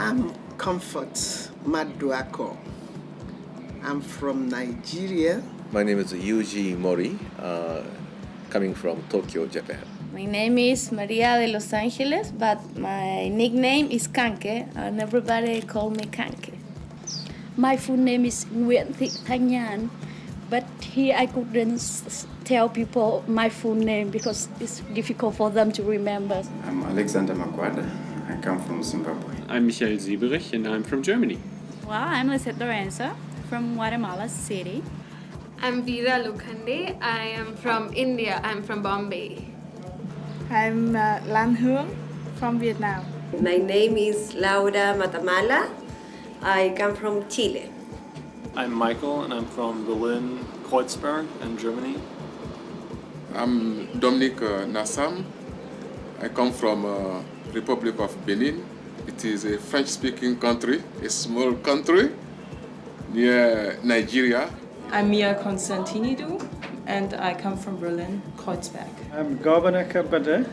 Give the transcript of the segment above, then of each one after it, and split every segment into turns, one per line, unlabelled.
I'm Comfort Maduako. I'm from Nigeria.
My name is Yuji Mori, coming from Tokyo, Japan.
My name is Maria de Los Angeles, but my nickname is Kanke, and everybody call me Kanke.
My full name is Nguyễn Thị Thanh Nhàn, but here I couldn't tell people my full name because it's difficult for them to remember.
I'm Alexander Makwada. I come from Zimbabwe.
I'm Michael Sieberich and I'm from Germany.
Well, I'm Lisette Lorenzo from Guatemala City.
I'm Veera Lokhande. I am from India. I'm from Bombay.
I'm Lan Hương from Vietnam.
My name is Laura Matamala. I come from Chile.
I'm Michael and I'm from Berlin, Kreuzberg in Germany.
I'm Dominic Nassam. I come from Republic of Benin. It is a French-speaking country, a small country near Nigeria.
I'm Mia Konstantinidou and I come from Berlin, Kreuzberg.
I'm Governor Kabade.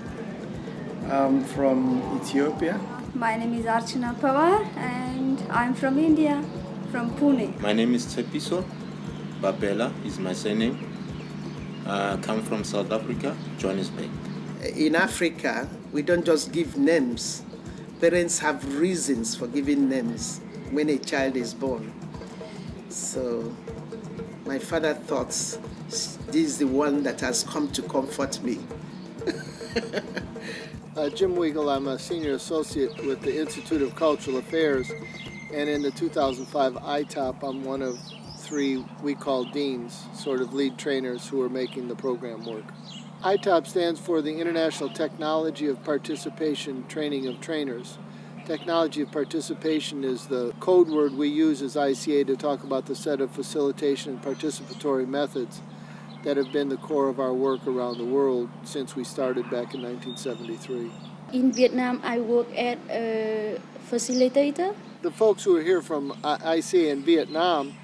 I'm from Ethiopia.
My name is Archana Pawar and I'm from India, from Pune.
My name is Tsepiso Babela is my surname. I come from South Africa, Johannesburg.
In Africa, we don't just give names. Parents have reasons for giving names when a child is born. So my father thought this is the one that has come to comfort me.
Jim Weigel, I'm a senior associate with the Institute of Cultural Affairs, and in the 2005 IToP, I'm one of 3 we call deans, sort of lead trainers who are making the program work. IToP stands for the International Technology of Participation Training of Trainers. Technology of participation is the code word we use as ICA to talk about the set of facilitation and participatory methods that have been the core of our work around the world since we started back in 1973.
In Vietnam, I work as a facilitator.
The folks who are here from ICA in Vietnam,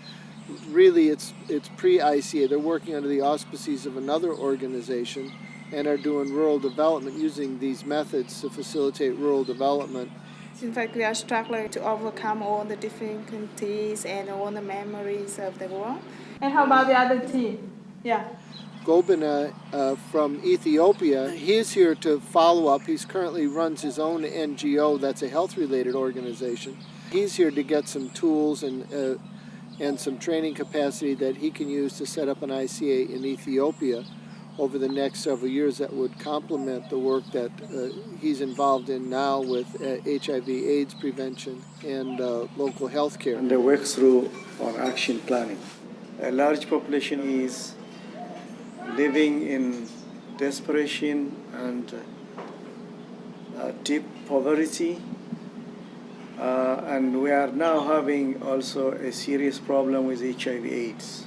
really it's pre-ICA. They're working under the auspices of another organization and are doing rural development using these methods to facilitate rural development.
In fact, we are struggling to overcome all the difficulties and all the memories of the war. And how about the other team? Yeah.
Gobina from Ethiopia, he's here to follow up. He's currently runs his own NGO that's a health-related organization. He's here to get some tools and some training capacity that he can use to set up an ICA in Ethiopia over the next several years that would complement the work that he's involved in now with HIV/AIDS prevention and local health care.
And they work through on action planning. A large population is living in desperation and deep poverty. And we are now having also a serious problem with HIV/AIDS.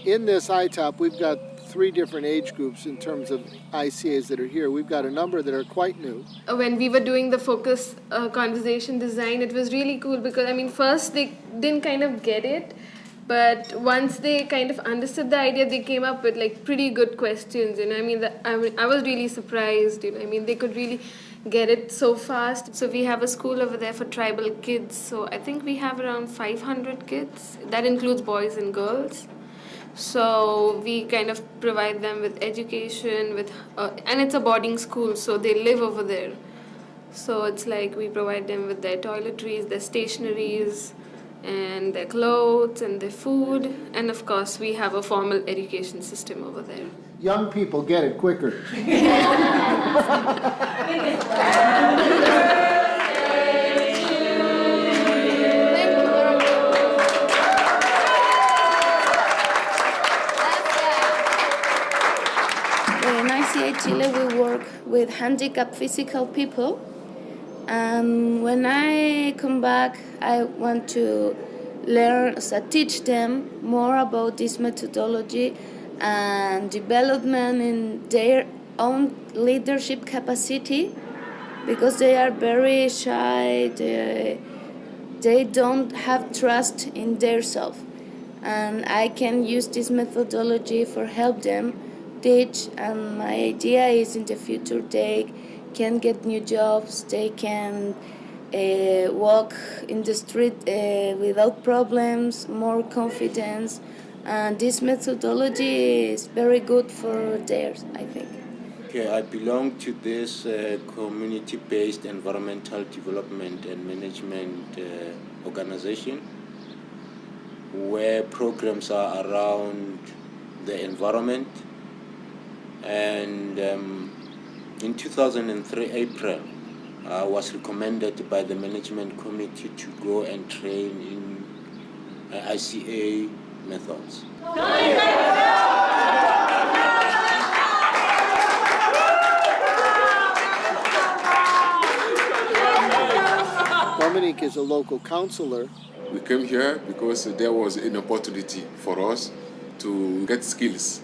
In this IToP, we've got 3 different age groups in terms of ICAs that are here. We've got a number that are quite new.
When we were doing the focus conversation design, it was really cool because, first they didn't kind of get it, but once they kind of understood the idea, they came up with pretty good questions. I was really surprised. They could really get it so fast. So we have a school over there for tribal kids. So I think we have around 500 kids. That includes boys and girls. So we kind of provide them with education, and it's a boarding school, so they live over there. So it's we provide them with their toiletries, their stationaries, and their clothes and their food. And of course, we have a formal education system over there.
Young people get it quicker.
In ICA Chile, we work with handicapped physical people. And when I come back, I want to teach them more about this methodology and development in their own leadership capacity, because they are very shy, they don't have trust in themselves. And I can use this methodology for help them teach, and my idea is in the future they can get new jobs, they can walk in the street without problems, more confidence, and this methodology is very good for theirs, I think.
Okay, I belong to this community-based environmental development and management organization, where programs are around the environment. And in 2003 April, I was recommended by the management committee to go and train in ICA methods.
Dominic is a local counselor.
We came here because there was an opportunity for us to get skills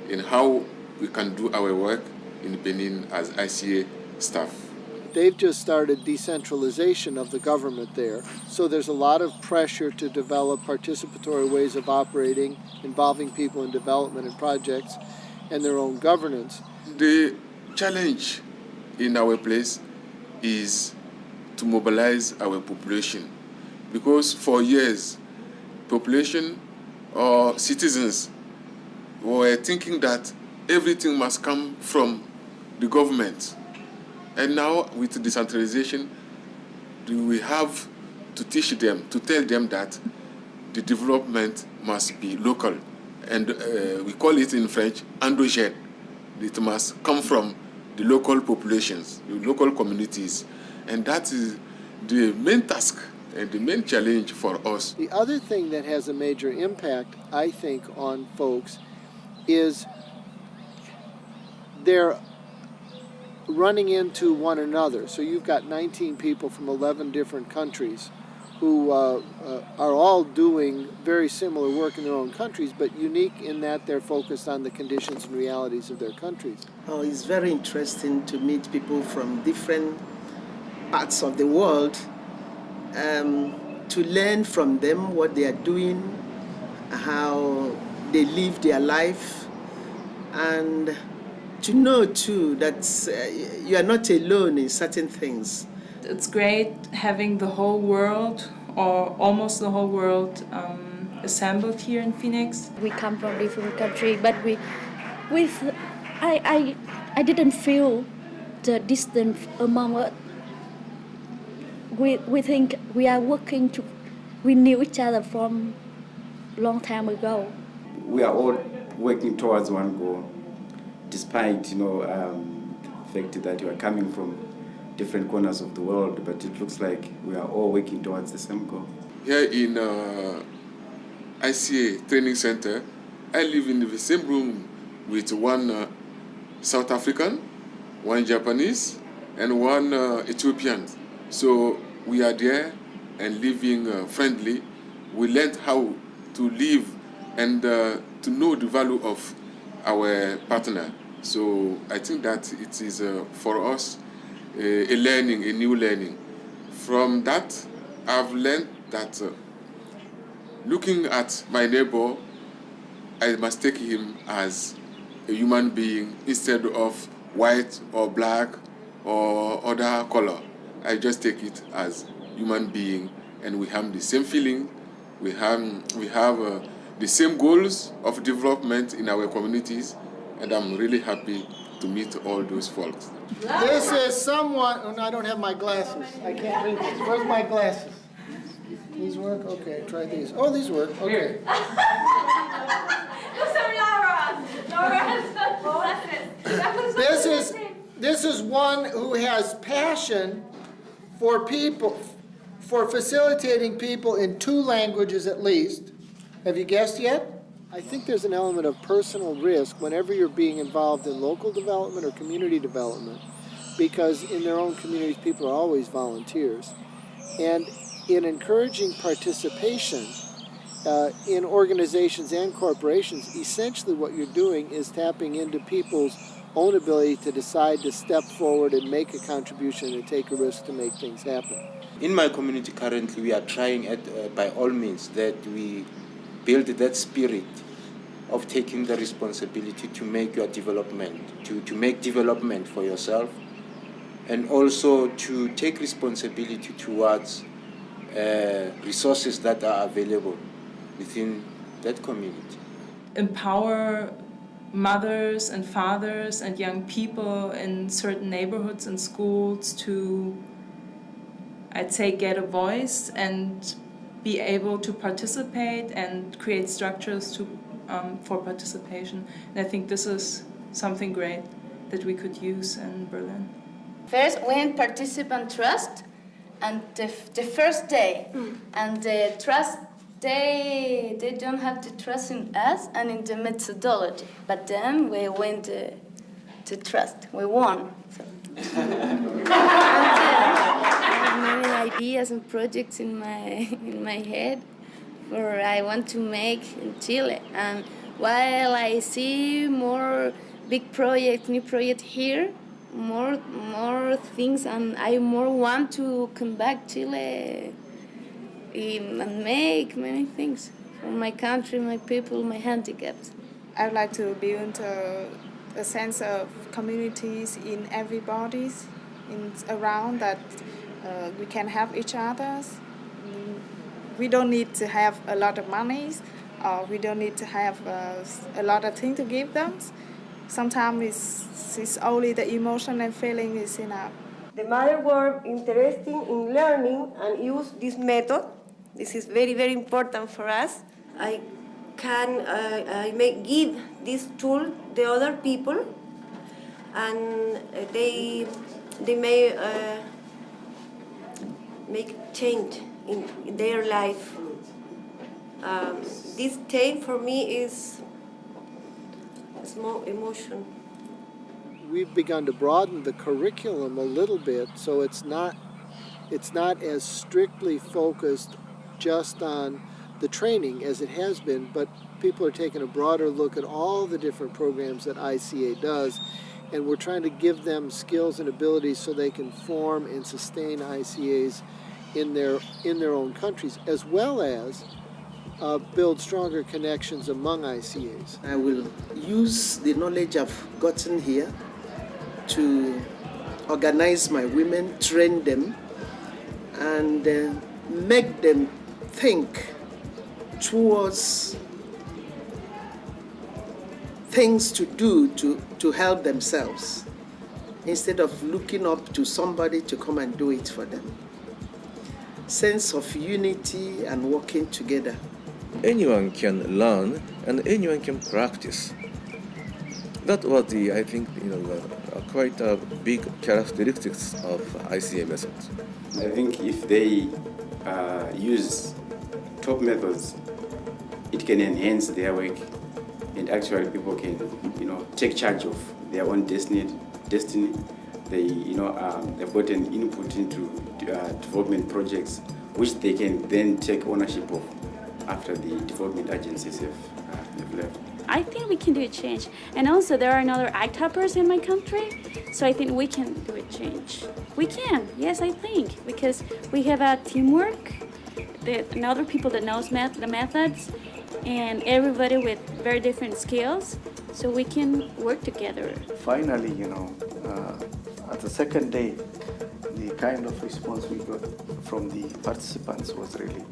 in how we can do our work in Benin as ICA staff.
They've just started decentralization of the government there, so there's a lot of pressure to develop participatory ways of operating, involving people in development and projects, and their own governance.
The challenge in our place is to mobilize our population, because for years, population or citizens were thinking that everything must come from the government. And now with decentralization, we have to teach them, to tell them that the development must be local. And we call it in French, endogène. It must come from the local populations, the local communities. And that is the main task and the main challenge for us.
The other thing that has a major impact, I think, on folks is they're running into one another. So you've got 19 people from 11 different countries who are all doing very similar work in their own countries, but unique in that they're focused on the conditions and realities of their countries.
Oh, it's very interesting to meet people from different parts of the world, to learn from them what they are doing, how they live their life, and to know too that you are not alone in certain things.
It's great having the whole world, or almost the whole world, assembled here in Phoenix.
We come from different countries, but I didn't feel the distance among us. We think we are we knew each other from long time ago.
We are all working towards one goal, despite the fact that we are coming from different corners of the world, but it looks like we are all working towards the same goal.
Here in ICA Training Center, I live in the same room with one South African, one Japanese, and one Ethiopian. So we are there and living friendly. We learned how to live and to know the value of our partner. So I think that it is for us a learning, a new learning. From that, I've learned that looking at my neighbor, I must take him as a human being instead of white or black or other color. I just take it as human being, and we have the same feeling. We have the same goals of development in our communities, and I'm really happy to meet all those folks.
This is someone, oh, no, I don't have my glasses. I can't read this. Where's my glasses? These work? Okay, try these. Oh, these work. Okay. This is one who has passion for people, for facilitating people in 2 languages at least. Have you guessed yet? I think there's an element of personal risk whenever you're being involved in local development or community development, because in their own communities, people are always volunteers. And in encouraging participation in organizations and corporations, essentially what you're doing is tapping into people's own ability to decide to step forward and make a contribution and take a risk to make things happen.
In my community currently, we are trying by all means that we build that spirit of taking the responsibility to make your development, to make development for yourself, and also to take responsibility towards resources that are available within that community.
Empower mothers and fathers and young people in certain neighborhoods and schools to, I'd say, get a voice and be able to participate and create structures for participation. And I think this is something great that we could use in Berlin.
First, when participant trust, and the first day, and the trust, they don't have to trust in us and in the methodology. But then we went to trust. We won. So. And I have many ideas and projects in my head for I want to make in Chile. And while I see more big project, new project here, more things, and I more want to come back Chile and make many things for my country, my people, my handicaps.
I would like to build a sense of communities in everybody's around that we can help each other. We don't need to have a lot of money, or we don't need to have a lot of things to give them. Sometimes it's only the emotion and feeling is enough.
The mother were interested in learning and use this method. This is very, very important for us. I may give this tool to other people, and they may make change in their life. This change for me is more emotion.
We've begun to broaden the curriculum a little bit, so it's not as strictly focused just on the training as it has been, but people are taking a broader look at all the different programs that ICA does, and we're trying to give them skills and abilities so they can form and sustain ICAs in their own countries, as well as build stronger connections among ICAs.
I will use the knowledge I've gotten here to organize my women, train them, and make them think towards things to do to help themselves, instead of looking up to somebody to come and do it for them. Sense of unity and working together.
Anyone can learn and anyone can practice. That was I think, quite a big characteristics of ICA methods.
I think if they use top methods, it can enhance their work, and actually people can, take charge of their own destiny. They've got an input into development projects, which they can then take ownership of after the development agencies have left.
I think we can do a change. And also there are another IToPers in my country, so I think we can do a change. We can, yes, I think, because we have a teamwork, and other people that knows the methods, and everybody with very different skills, so we can work together.
Finally, at the second day, the kind of response we got from the participants was really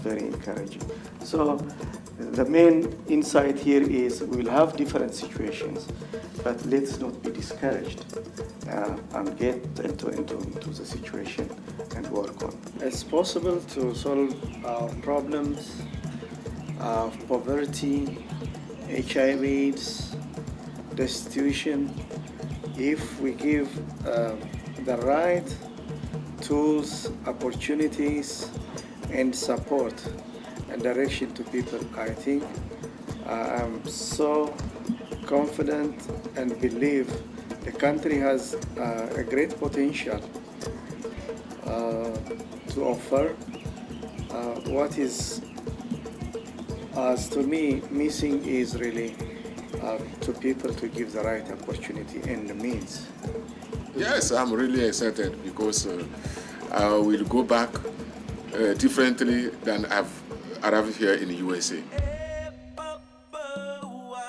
very encouraging. So the main insight here is we will have different situations, but let's not be discouraged and get into the situation and work on. It's possible to solve our problems of poverty, HIV/AIDS, destitution, if we give the right tools, opportunities, and support and direction to people. I think I'm so confident and believe the country has a great potential to offer. What is, as to me, missing is really to people to give the right opportunity and the means.
Yes, I'm really excited because I will go back differently than I've arrived here in the USA.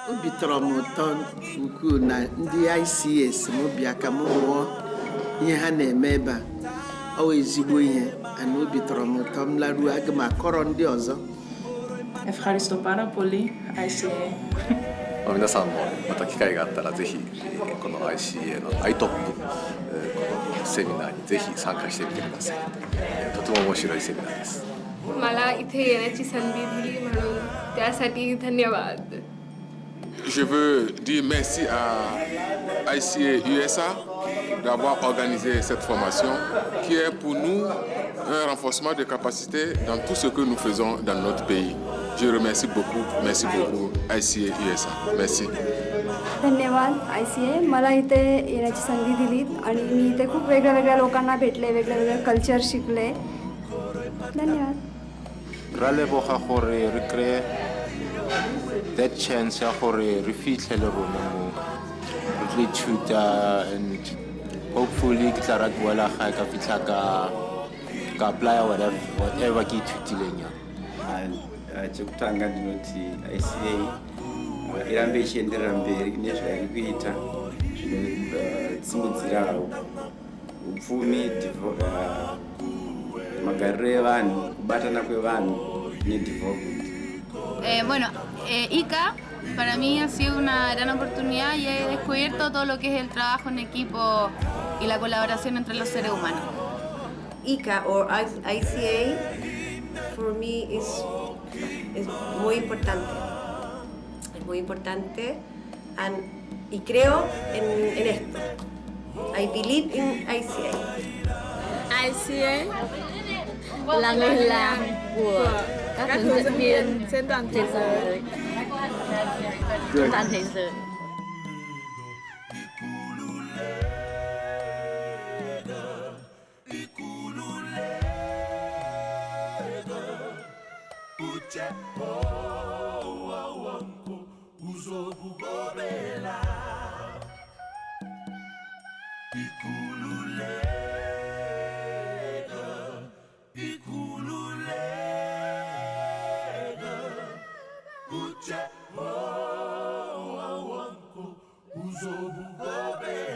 Obi tọrọ m ụtọ ukwuu na ndị ICS m bịa ka m mụọ ihe ha na-eme ebe a ọ wụ ezigbo ihe ana obi tọrọ m ụtọ m laruo aga m akọrọ ndị ọzọ.
Ευχαριστώ πάρα πολύ, ICA.
皆さんもまた機会があったらぜひこの ICA の IToP このセミナーにぜひ参加してみてください。とても面白いセミナーです。
मला इथे येण्याची संधी दिली म्हणून त्यासाठी धन्यवाद.
Je veux dire merci à ICA USA d'avoir organisé cette formation qui est pour nous un renforcement de capacité dans tout ce que nous faisons dans notre pays. Je remercie beaucoup ICA USA. Merci.
धन्यवाद ICA. मला इथे येण्याची संधी दिली आणि मी इथे खूप वेगळ्या लोकांना भेटले, वेगळे कल्चर शिकले. धन्यवाद.
Ra leboga gore re kry that chance ya gore re fitlhele rona mo re tlo ithuta and hopefully ke tla ra boela gae ka fitlha ka apply whatever ke ithutileng ya.
Chekutanga ndinoti ICA irambe ichienderera mberi nezvairi kuita zvinosimudzira upfumi, magariro evanhu, kubatana kwevanhu nedevelopment.
Bueno, ICA para mí ha sido una gran oportunidad y he descubierto todo lo que es el trabajo en equipo y la colaboración entre los seres humanos.
ICA or ICA for me is muy importante. Es muy importante y creo en esto. I believe in ICA.
ICA là người làm của các hướng dẫn viên trên toàn thế giới. Trên toàn thế giới.
Uzobugobela